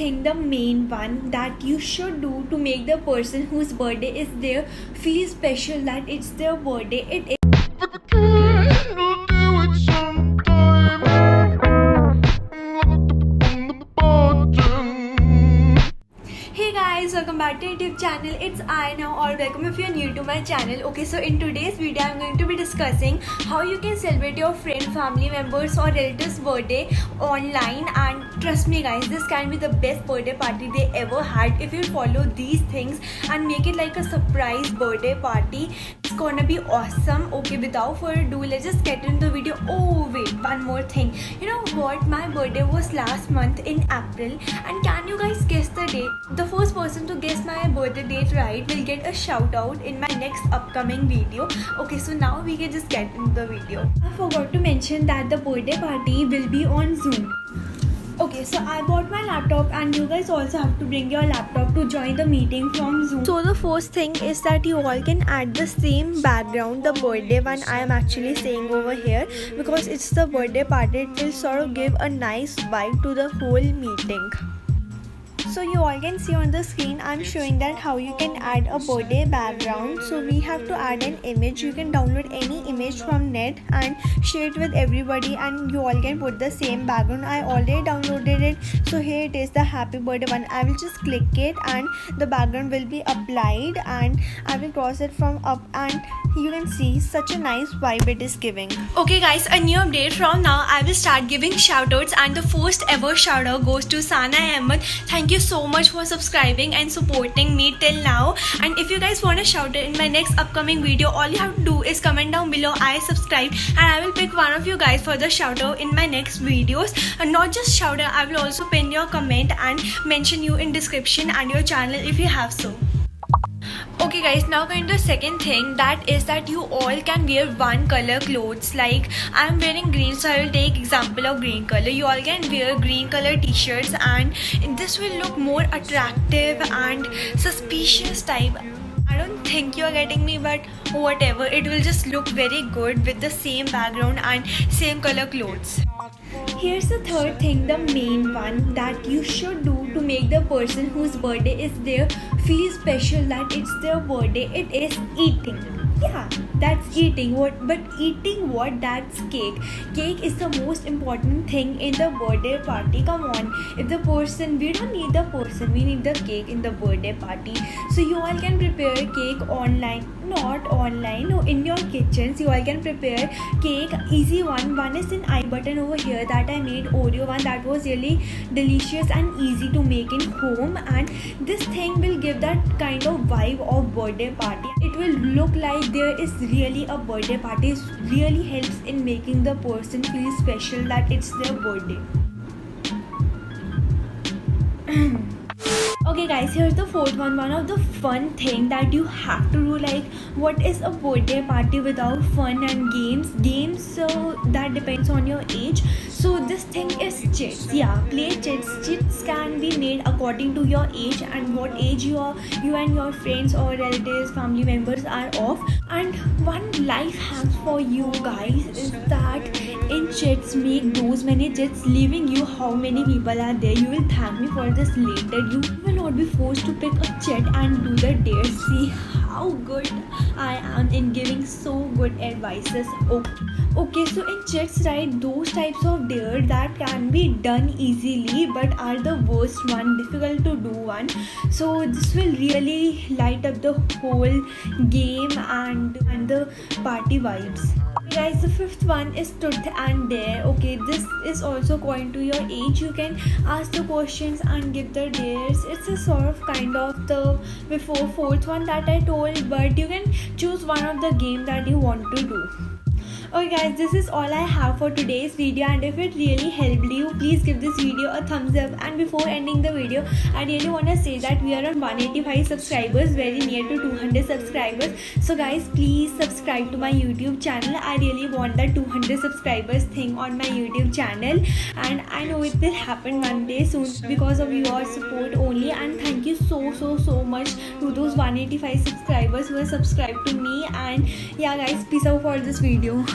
Think the main one that you should do to make the person whose birthday is there feel special that it's their birthday. It Hey guys, welcome back to YouTube channel. It's I now, or welcome if you're new to my channel. Okay, so in today's video I'm going to be discussing how you can celebrate your friend, family members or relatives birthday online. And trust me guys, this can be the best birthday party they ever had if you follow these things and make it like a surprise birthday party. It's gonna be awesome. Okay, without further ado, let's just get into the video. Oh wait, one more thing. You know what, my birthday was last month in April, and can you guys guess the date? The first person to guess my birthday date right will get a shout out in my next upcoming video. Okay, so now we can just get into the video. I forgot to mention that the birthday party will be on Zoom. Okay, so I bought my laptop and you guys also have to bring your laptop to join the meeting from Zoom. So the first thing is that you all can add the same background, the birthday one I am actually saying over here, because it's the birthday party. It will sort of give a nice vibe to the whole meeting. So you all can see on the screen I'm showing that how you can add a birthday background. So we have to add an image. You can download any image from net and share it with everybody, and you all can put the same background. I already downloaded it, so here it is, the happy birthday one. I will just click it and the background will be applied, and I will cross it from up, and you can see such a nice vibe it is giving. Okay guys, a new update. From now I will start giving shoutouts, and the first ever shoutout goes to Sana Ahmed. Thank you so much for subscribing and supporting me till now. And if you guys want a shout out in my next upcoming video, all you have to do is comment down below I subscribed, and I will pick one of you guys for the shout out in my next videos. And not just shout out, I will also pin your comment and mention you in description and your channel if you have so. Okay guys, now going to the second thing, that is that you all can wear one color clothes. Like I'm wearing green, so I will take example of green color. You all can wear green color t-shirts, and this will look more attractive and suspicious type. I don't think you are getting me, but whatever, it will just look very good with the same background and same color clothes. Here's the third thing, the main one that you should do to make the person whose birthday is there feel special that it's their birthday. It is eating. Yeah, that's eating. But eating what? That's cake. Cake is the most important thing in the birthday party. Come on, if the person, we don't need the person, we need the cake in the birthday party. So you all can prepare cake online. Not online, no, in your kitchens you all can prepare cake. Easy one is in I button over here that I made Oreo one, that was really delicious and easy to make in home. And this thing will give that kind of vibe of birthday party. It will look like there is really a birthday party. It really helps in making the person feel special that it's their birthday. Okay guys, here's the fourth one. One of the fun thing that you have to do, like what is a birthday party without fun and games? So that depends on your age. So this thing is chits. Yeah, play chits. Chits can be made according to your age and what age you and your friends or relatives, family members are of. And one life hack for you guys is that in chits, make those many chits, leaving you how many people are there. You will thank me for this later. You will not be forced to pick a chit and do the dare. See how good I am in giving so good advices. Okay, so in chits, right, those types of dare that can be done easily but are the worst one, difficult to do one. So this will really light up the whole game and the party vibes. Guys, the fifth one is truth and dare. Okay, this is also according to your age. You can ask the questions and give the dares. It's a sort of kind of the before fourth one that I told, but you can choose one of the game that you want to do. Okay guys, this is all I have for today's video, and if it really helped you, please give this video a thumbs up. And before ending the video, I really want to say that we are on 185 subscribers, very near to 200 subscribers. So guys, please subscribe to my YouTube channel. I really want that 200 subscribers thing on my YouTube channel, and I know it will happen one day soon because of your support only. And thank you so much to those 185 subscribers who have subscribed to me. And yeah guys, peace out for this video.